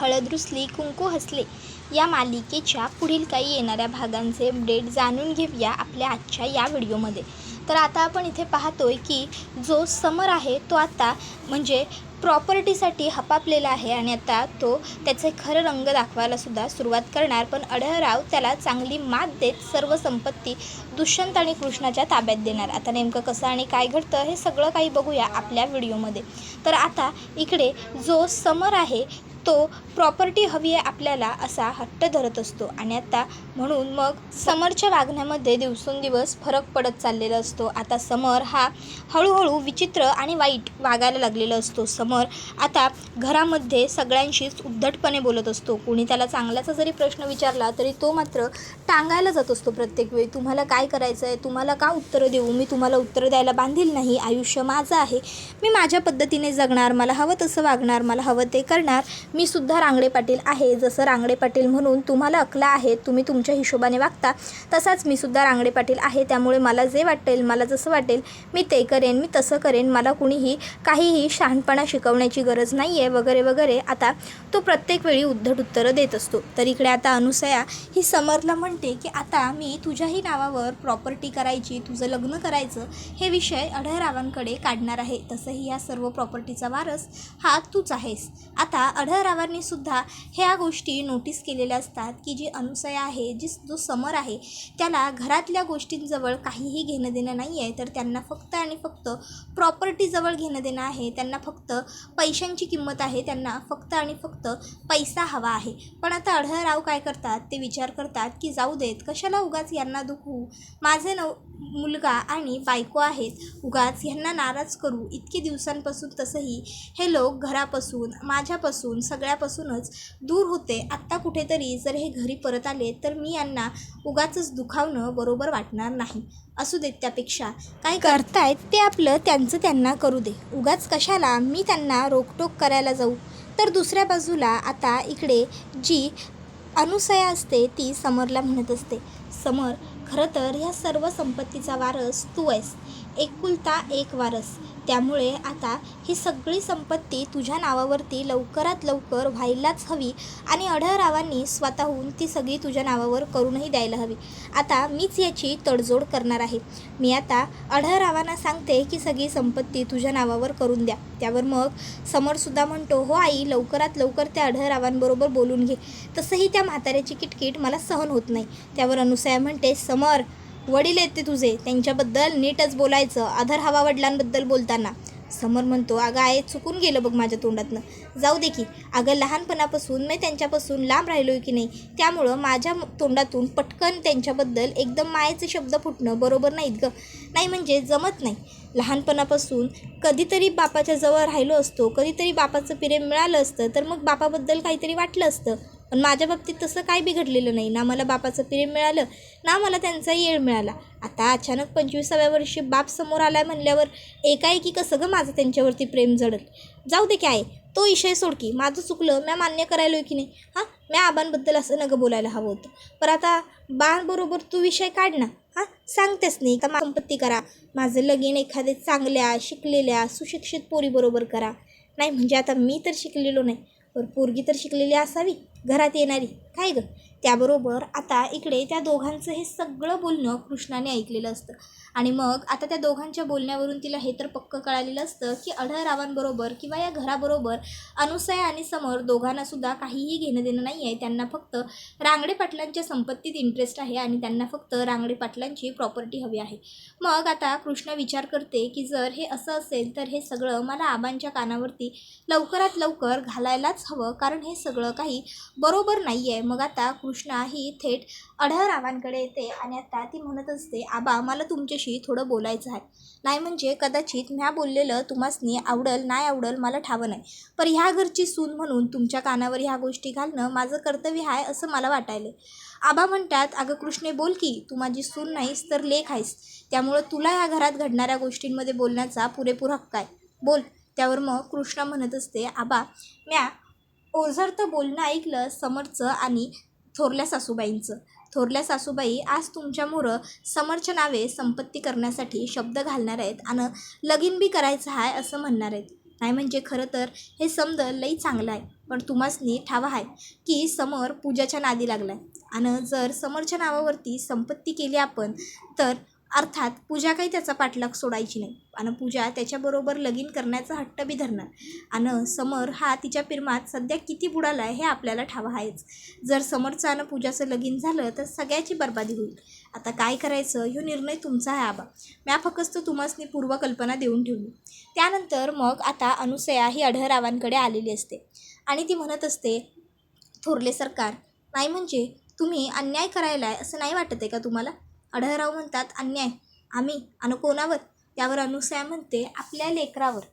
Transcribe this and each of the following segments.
हळद रुसली कुंकू हसले या मालिकेच्या पुढील काही येणाऱ्या भागांचे अपडेट जाणून घेऊया आपल्या आजच्या या व्हिडिओमध्ये। तर आता आपण इथे पाहतोय की जो समर आहे तो आता म्हणजे प्रॉपर्टीसाठी हपापलेला आहे आणि आता तो त्याचे खरं रंग दाखवायला सुद्धा सुरुवात करणार। पण अढळराव त्याला चांगली मात देत सर्व संपत्ती दुष्यंत आणि कृष्णाच्या ताब्यात देणार। आता नेमकं कसं आणि काय घडतं हे सगळं काही बघूया आपल्या व्हिडिओमध्ये। तर आता इकडे जो समर आहे तो प्रॉपर्टी हवी आहे आपल्याला असा हट्ट धरत असतो आणि आता म्हणून मग समरच्या वागण्यामध्ये दिवसेंदिवस फरक पडत चाललेला असतो। आता समर हा हळूहळू विचित्र आणि वाईट वागायला लागलेला असतो। समर आता घरामध्ये सगळ्यांशीच उद्धटपणे बोलत असतो। कोणी त्याला चांगल्याचा जरी प्रश्न विचारला तरी तो मात्र टांगायला जात असतो प्रत्येक वेळी। तुम्हाला काय करायचं आहे, तुम्हाला का उत्तरं देऊ, मी तुम्हाला उत्तरं द्यायला बांधील नाही, आयुष्य माझं आहे, मी माझ्या पद्धतीने जगणार, मला हवं तसं वागणार, मला हवं ते करणार, मी सुद्धा रांगडे पाटील आहे, जसं रांगडे पाटील म्हणून तुम्हाला अकला आहे, तुम्ही तुमच्या हिशोबाने वागता, तसाच मी सुद्धा रांगडे पाटील आहे, त्यामुळे मला जे वाटेल, मला जसं वाटेल मी ते करेन, मी तसं करेन, मला कुणीही काहीही शहाणपणा शिकवण्याची गरज नाही आहे वगैरे वगैरे। आता तो प्रत्येक वेळी उद्धट उत्तरं देत असतो। तर इकडे आता अनुसया ही समरला म्हणते की आता मी तुझ्याही नावावर प्रॉपर्टी करायची, तुझं लग्न करायचं हे विषय अढळरावांकडे काढणार आहे, तसंही या सर्व प्रॉपर्टीचा वारस हा तूच आहेस। आता अढळरावांनी सुद्धा ह्या गोष्टी नोटीस केलेल्या असतात की जी अनुसया आहे, जो समर आहे त्याला घरातल्या गोष्टींजवळ काहीही घेणं देणं नाही आहे, तर त्यांना फक्त आणि फक्त प्रॉपर्टीजवळ घेणं देणं आहे, त्यांना फक्त पैशांची किंमत आहे, त्यांना फक्त आणि फक्त पैसा हवा आहे। पण आता अढळराव काय करतात ते विचार करतात की जाऊ देत, कशाला उगाच यांना दुखवू, माझे मुलगा आणि बायको आहेत, उगाच ह्यांना नाराज करू, इतके दिवसांपासून तसंही हे लोक घरापासून माझ्यापासून सगळ्यापासूनच दूर होते, आत्ता कुठेतरी जर हे घरी परत आले तर मी यांना उगाचच दुखावणं बरोबर वाटणार नाही, असू देत, त्यापेक्षा काय करतायत ते आपलं त्यांचं त्यांना करू दे, उगाच कशाला मी त्यांना रोकटोक करायला जाऊ। तर दुसऱ्या बाजूला आता इकडे जी अनुसया असते ती समरला म्हणत असते, समर खरं तर ह्या सर्व संपत्तीचा वारस तू आहेस, एकुलता एक वारस, त्यामुळे आता ही सगळी संपत्ती तुझ्या नावावरती लवकरात लवकर व्हायलाच हवी आणि अढळरावांनी स्वतःहून ती सगळी तुझ्या नावावर करूनही द्यायला हवी। आता मीच याची तडजोड करणार आहे, मी आता अढळरावांना सांगते की सगळी संपत्ती तुझ्या नावावर करून द्या। त्यावर मग समरसुद्धा म्हणतो, हो आई, लवकरात लवकर त्या अढळरावांबरोबर बोलून घे, तसंही त्या म्हाताऱ्याची किटकिट मला सहन होत नाही। त्यावर अनुसया म्हणते, समर वडील येते तुझे, त्यांच्याबद्दल नीटच बोलायचं, आदर हवा वडिलांबद्दल बोलताना। समर म्हणतो, अगं आहे, चुकून गेलं बघ माझ्या तोंडातनं, जाऊ दे की, अगं लहानपणापासून मी त्यांच्यापासून लांब राहिलो आहे की नाही, त्यामुळं माझ्या तोंडातून पटकन त्यांच्याबद्दल एकदम मायेचे शब्द फुटणं बरोबर नाहीत गं, नाही म्हणजे जमत नाही। लहानपणापासून कधीतरी बापाच्या जवळ राहिलो असतो, कधीतरी बापाचं प्रेम मिळालं असतं तर मग बापाबद्दल काहीतरी वाटलं असतं, पण माझ्या बाबतीत तसं काही बिघडलेलं नाही, ना मला बापाचं प्रेम मिळालं ना मला त्यांचा येळ मिळाला। आता अचानक 25व्या वर्षी बाप समोर आलाय म्हणल्यावर एकाएकी कसं गं माझं त्यांच्यावरती प्रेम जडल, जाऊ दे, काय तो विषय सोड की, माझं चुकलं, मी मान्य करायलो की नाही, हां मी आबांबद्दल असं नगं बोलायला हवं होतं, पण आता बाबरोबर तू विषय काढ ना, हां सांगतेस नाही का संपत्ती करा, माझं लगीन एखाद्या चांगल्या शिकलेल्या सुशिक्षित पोरीबरोबर करा, नाही म्हणजे आता मी तर शिकलेलो नाही, पण पोरगी तर शिकलेली असावी घरात येणारी, काय गं। त्याबरोबर आता इकडे त्या दोघांचं हे सगळं बोलणं कृष्णाने ऐकलेलं असतं आणि मग आता त्या दोघांच्या बोलण्यावरून तिला हे तर पक्क कळालेलं असतं की अढळरावांबरोबर किंवा या घराबरोबर अनुसया आणि समर दोघांनासुद्धा काहीही घेणं देणं नाही आहे, त्यांना फक्त रांगडे पाटलांच्या संपत्तीत इंटरेस्ट आहे आणि त्यांना फक्त रांगडे पाटलांची प्रॉपर्टी हवी आहे। मग आता कृष्ण विचार करते की जर हे असं असेल तर हे सगळं मला आबांच्या कानावरती लवकरात लवकर घालायलाच हवं, कारण हे सगळं काही बरोबर नाही आहे। मग आता कृष्णा ही थेट अढळरावांकडे येते आणि आता ती म्हणत असते, आबा मला तुमच्याशी थोडं बोलायचं आहे, नाही म्हणजे कदाचित म्या बोललेलं तुम्हासनी आवडल नाही आवडल मला ठावं नाही, पण ह्या घरची सून म्हणून तुमच्या कानावर ह्या गोष्टी घालणं माझं कर्तव्य आहे असं मला वाटायलं। आबा म्हणतात, अगं कृष्णे बोल की, तू माझी सून नाहीस तर लेक आहेस, त्यामुळं तुला ह्या घरात घडणाऱ्या गोष्टींमध्ये बोलण्याचा पुरेपूर हक्क आहे, बोल। त्यावर मग कृष्णा म्हणत असते, आबा म्या ओझरतं बोलणं ऐकलं समरचं आणि थोरल्या सासूबाईंचं, थोरल्या सासूबाई आज तुमच्यामुळं समरच्या नावे संपत्ती करण्यासाठी शब्द घालणार आहेत आणि लगीन बी करायचं आहे असं म्हणणार आहेत, नाही म्हणजे खरं तर हे समद लई चांगलं आहे, पण तुम्हासनी ठाव आहे की समर पूजाच्या नादी लागला आहे. आणि जर समरच्या नावावरती संपत्ती केली आपण तर अर्थात पूजा काही त्याचा पाठलाग सोडायची नाही आणि पूजा त्याच्याबरोबर लगीन करण्याचा हट्ट बी धरणार. आणि समर हा तिच्या पिरमात सध्या किती बुडाला आहे हे आपल्याला ठाव आहेच. जर समरचं आणि पूजाचं लगीन झालं तर सगळ्याची बर्बादी होईल. आता काय करायचं ह्यो निर्णय तुमचा आहे आबा. म्या फक्त तुम्हासनी पूर्वकल्पना देऊन ठेवली. त्यानंतर मग आता अनुसया ही आढळरावांकडे आलेली असते आणि ती म्हणत असते, थोरले सरकार, नाही म्हणजे तुम्ही अन्याय करायला आहे असं नाही वाटत आहे का तुम्हाला? आढळराव म्हणतात, अन्याय? आम्ही? आणि कोणावर? त्यावर अनुसया म्हणते, आपल्या लेकरावर.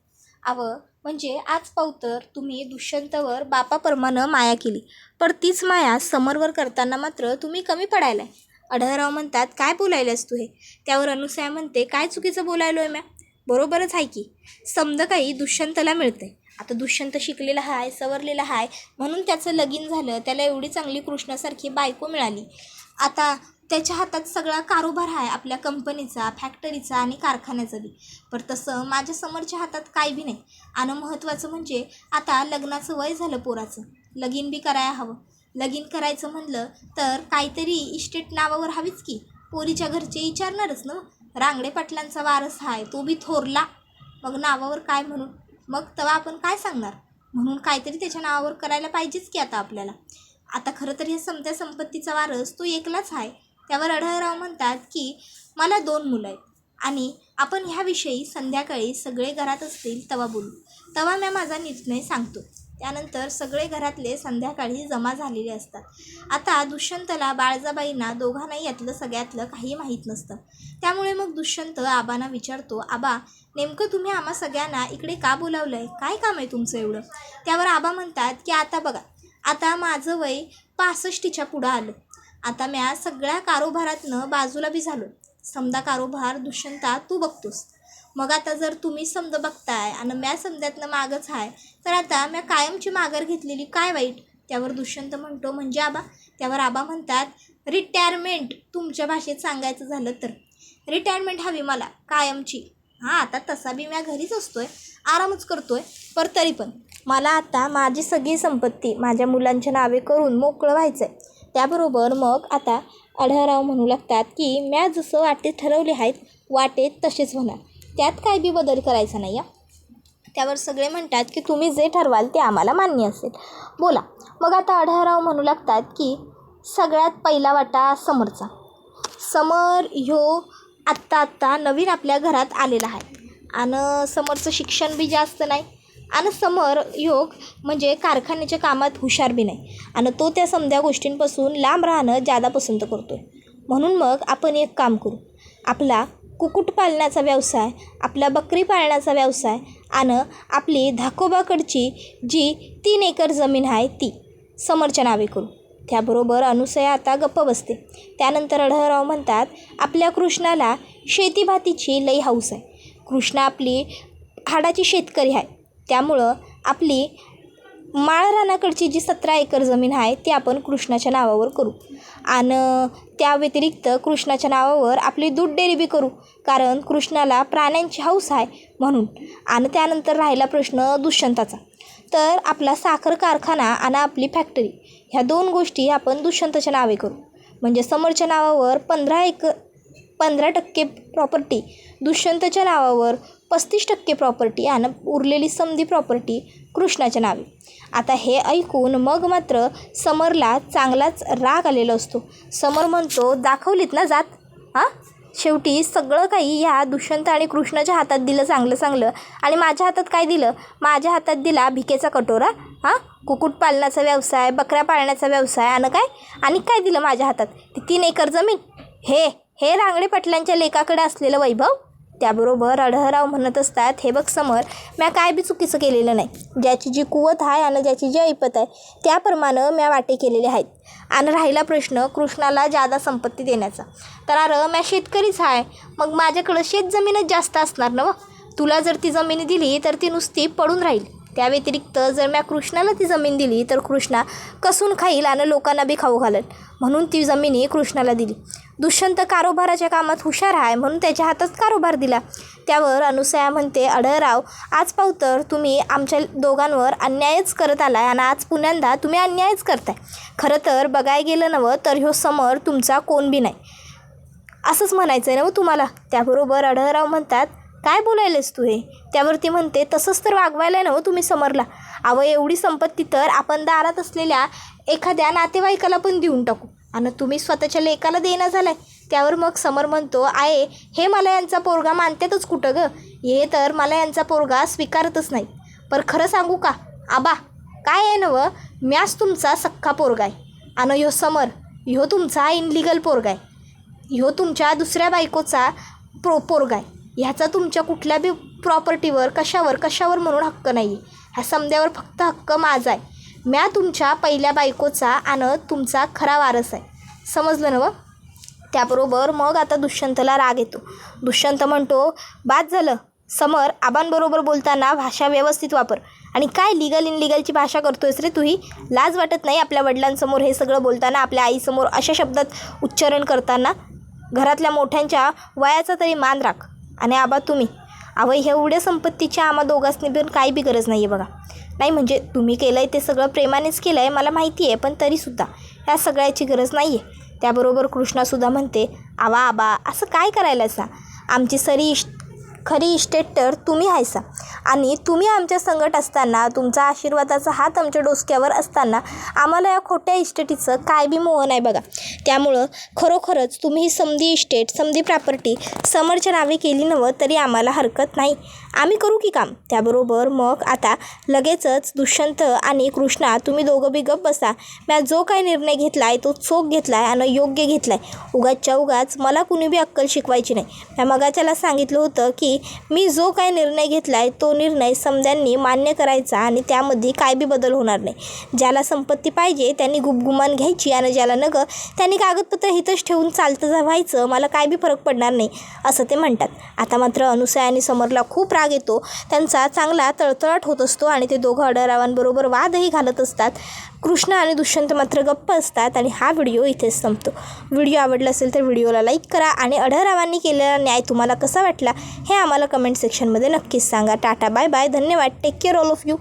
म्हणजे आज पावतर तुम्ही दुष्यंतवर बापाप्रमाणे माया केली, पण तीच माया समरवर करताना मात्र तुम्ही कमी पडायलाय. आढळराव म्हणतात, काय बोलायलास तू हे? त्यावर अनुसया म्हणते, काय चुकीचं बोलायलो आहे म्या? बरोबरच आहे की. समद काही दुष्यंतला मिळतंय. आता दुष्यंत शिकलेला आहे, सवरलेला आहे, म्हणून त्याचं लगीन झालं, त्याला एवढी चांगली कृष्णासारखी बायको मिळाली. आता त्याच्या हातात सगळा कारोबार आहे आपल्या कंपनीचा, फॅक्टरीचा आणि कारखान्याचा बी. पण तसं माझ्या समोरच्या हातात काय बी नाही. आणि महत्त्वाचं म्हणजे आता लग्नाचं वय झालं पोराचं, लगीन बी करायला हवं. लगीन करायचं म्हणलं तर काहीतरी इस्टेट नावावर हवीच की. पोरीच्या घरचे विचारणारच ना. रांगडे पाटलांचा वारस आहे, तो बी थोरला, मग नावावर काय म्हणून? मग तेव्हा आपण काय सांगणार? म्हणून काहीतरी त्याच्या नावावर करायला पाहिजेच की आता आपल्याला. आता खरं तर हे समत्या संपत्तीचा वारस तो एकलाच आहे. त्यावर आढळराव म्हणतात की मला 2 मुलं आहेत आणि आपण ह्याविषयी संध्याकाळी सगळे घरात असतील तेव्हा बोलू, तेव्हा मी माझा निर्णय सांगतो. त्यानंतर सगळे घरातले संध्याकाळी जमा झालेले असतात. आता दुष्यंतला, बाळजाबाईंना दोघांनाही यातलं सगळ्यातलं काही माहीत नसतं. त्यामुळे मग दुष्यंत आबांना विचारतो, आबा, नेमकं तुम्ही आम्हा सगळ्यांना इकडे का बोलावलं आहे? काय काम आहे तुमचं एवढं? त्यावर आबा म्हणतात की आता बघा, आता माझं वय 65च्या पुढं आलं. आता म्या सगळ्या कारोबारातनं बाजूला बी झालो. समदा कारोबार दुष्यंता तू बघतोस. मग आता जर तुम्ही समजा बघताय आणि म्या समद्यातनं मागच आहे, तर आता म्या कायमची माघार घेतलेली काय वाईट? त्यावर दुष्यंत म्हणतो, म्हणजे आबा? त्यावर आबा म्हणतात, रिटायरमेंट. तुमच्या भाषेत सांगायचं झालं तर रिटायरमेंट हवी मला कायमची. हां, आता तसा बी म्या घरीच असतोय, आरामच करतोय, पर तरी पण मला आता माझी सगळी संपत्ती माझ्या मुलांच्या नावे करून मोकळं व्हायचं आहे. त्याबरोबर मग आता आढळराव म्हणू लागतात की म्या जसं वाटेत ठरवले आहेत वाटेत तसेच होणार, त्यात काय बी बदल करायचा नाही या. त्यावर सगळे म्हणतात की तुम्ही जे ठरवाल ते आम्हाला मान्य असेल, बोला. मग आता आढळराव म्हणू लागतात की सगळ्यात पहिला वाटा समरचा. समर ह्यो आत्ता नवीन आपल्या घरात आलेला आहे आणि समरचं शिक्षण बी जास्त नाही आणि समर योग म्हणजे कारखान्याच्या कामात हुशार बी नाही आणि तो त्या समध्या गोष्टींपासून लांब राहणं जादा पसंत करतो आहे. म्हणून मग आपण एक काम करू, आपला कुक्कुटपालनाचा व्यवसाय, आपला बकरी पाळण्याचा व्यवसाय आणि आपली धाकोबाकडची जी 3 एकर जमीन आहे ती समरच्या नावे करू. त्याबरोबर अनुसया आता गप्प बसते. त्यानंतर आढळराव म्हणतात, आपल्या कृष्णाला शेतीभातीची लई हौस आहे. कृष्णा आपली हाडाची शेतकरी आहे, त्यामुळं आपली माळरानाकडची जी 17 एकर जमीन आहे ती आपण कृष्णाच्या नावावर करू आणि त्या व्यतिरिक्त कृष्णाच्या नावावर आपली दूध डेअरी बी करू, कारण कृष्णाला प्राण्यांची हौस आहे म्हणून. आणि त्यानंतर राहिला प्रश्न दुष्यंताचा, तर आपला साखर कारखाना आणि आपली फॅक्टरी ह्या 2 गोष्टी आपण दुष्यंताच्या नावे करू. म्हणजे समरच्या नावावर 15% प्रॉपर्टी, दुष्यंतच्या नावावर 35% प्रॉपर्टी आणि उरलेली समधी प्रॉपर्टी कृष्णाच्या नावे. आता हे ऐकून मग मात्र समरला चांगलाच राग आलेला असतो. समर म्हणतो, दाखवलीत ना जात? हां, शेवटी सगळं काही ह्या दुष्यंत आणि कृष्णाच्या हातात दिलं चांगलं आणि माझ्या हातात काय दिलं? माझ्या हातात दिला भिकेचा कटोरा. हां, कुक्कुटपालनाचा व्यवसाय, बकऱ्या पाळण्याचा व्यवसाय आणि काय दिलं माझ्या हातात? ती 3 एकर जमीन. हे रांगडे पाटलांच्या लेकाकडे असलेलं वैभव. त्याबरोबर आढळराव म्हणत असतात, हे बघ समर, म्या काय बी चुकीचं केलेलं नाही. ज्याची जी कुवत आहे आणि ज्याची जी ऐपत आहे त्याप्रमाणे म्या वाटे केलेले आहेत. आणि राहिला प्रश्न कृष्णाला जादा संपत्ती देण्याचा, तर म्या शेतकरीच आहे, मग माझ्याकडं शेतजमीनच जास्त असणार ना. तुला जर ती जमीन दिली तर ती नुसती पडून राहील. त्या व्यतिरिक्त जर मी कृष्णाला ती जमीन दिली तर कृष्णा कसून खाईल आणि लोकांना बी खाऊ घालेल, म्हणून ती जमिनी कृष्णाला दिली. दुष्यंत कारभाराच्या कामात हुशार आहे म्हणून त्याच्या हातात कारभार दिला. त्यावर अनुसया म्हणते, अढळराव, आज पाहू तर तुम्ही आमच्या दोघांवर अन्यायच करत आलाय आणि आज पुन्यांदा तुम्ही अन्यायच करताय. खरं तर बघायला गेलं नवं तर ह्यो समर तुमचा कोण बी नाही असंच म्हणायचं आहे ना तुम्हाला. त्याबरोबर अढळराव म्हणतात, काय बोलायलेस तू हे? त्यावरती म्हणते, तसंच तर वागवायला आहे ना तुम्ही समरला. एवढी संपत्ती तर आपण दारात असलेल्या एखाद्या नातेवाईकाला पण देऊन टाकू आणि तुम्ही स्वतःच्या लेकाला देणं झालाय. त्यावर मग समर म्हणतो, आहे हे मला यांचा पोरगा मानतातच कुठं गं, हे तर मला यांचा पोरगा स्वीकारतच नाही. पर खरं सांगू का आबा, काय आहे नवं, म्याच तुमचा सख्खा पोरगा आहे आणि ह्यो समर ह्यो तुमचा इनलिगल पोरगा आहे. ह्यो तुमच्या दुसऱ्या बायकोचा पोरगा आहे. ह्याचा तुमच्या कुठल्या बी प्रॉपर्टीवर कशावर म्हणून हक्क नाही आहे. ह्या समद्यावर फक्त हक्क माझा आहे. म्या तुमच्या पहिल्या बायकोचा आणि तुमचा खरा वारस आहे. समजलं नवं? त्याबरोबर मग आता दुष्यंतला राग येतो. दुष्यंत म्हणतो, बाद झालं समर, आबांबरोबर बोलताना भाषा व्यवस्थित वापर. आणि काय लिगल इनलिगलची भाषा करतोयस रे तूही? लाज वाटत नाही आपल्या वडिलांसमोर हे सगळं बोलताना, आपल्या आईसमोर अशा शब्दात उच्चारण करताना? घरातल्या मोठ्यांच्या वयाचा तरी मान राख. आणि आबा तुम्ही एवढ्या संपत्तीच्या आम्हा दोघांनी पण काही बी गरज नाही आहे बघा. नाही म्हणजे तुम्ही केलं आहे ते सगळं प्रेमानेच केलं आहे मला माहिती आहे, पण तरीसुद्धा या सगळ्याची गरज नाही आहे. त्याबरोबर कृष्णासुद्धा म्हणते, आबा असं काय करायलासा? आमची खरी इस्टेट तर तुम्ही हायसा आणि तुम्ही आमच्या संकट असताना, तुमचा आशीर्वादाचा हात आमच्या डोसक्यावर असताना आम्हाला या खोट्या इस्टेटीचं काय बी मोह नाही बघा. त्यामुळं खरोखरच तुम्ही ही समधी इस्टेट, समधी प्रॉपर्टी समरच्या नावे केली नव्हं तरी आम्हाला हरकत नाही, आम्ही करू की काम. त्याबरोबर मग आता लगेचच दुष्यंत आणि कृष्णा, तुम्ही दोघं बी गप्प बसा. मी जो काही निर्णय घेतला आहे तो चोख घेतला आहे आणि योग्य घेतला आहे. उगाच मला कुणी बी अक्कल शिकवायची नाही. मी मगाच्याला सांगितलं होतं की मी जो काही निर्णय घेतला आहे तो निर्णय समद्यांनी मान्य करायचा आणि त्यामध्ये काय बी बदल होणार नाही. ज्याला संपत्ती पाहिजे त्यांनी गुपगुमान घ्यायची आणि ज्याला नगं त्यांनी कागदपत्र हितच ठेवून चालतं व्हायचं, मला काय बी फरक पडणार नाही असं ते म्हणतात. आता मात्र अनुसया आणि समरला खूप राग येतो. त्यांचा चांगला तळतळाट होत असतो आणि ते दोघं अढळरावांबरोबर वादही घालत असतात. कृष्णा आणि दुष्यंत मात्र गप्प असतात आणि हा व्हिडिओ इथेच संपतो. व्हिडिओ आवडला असेल तर व्हिडिओला लाईक करा आणि अढळरावांनी केलेला न्याय तुम्हाला कसा वाटला हे आम्हाला कमेंट सेक्शनमध्ये नक्कीच सांगा. टाटा, बाय बाय, धन्यवाद, take care all of you.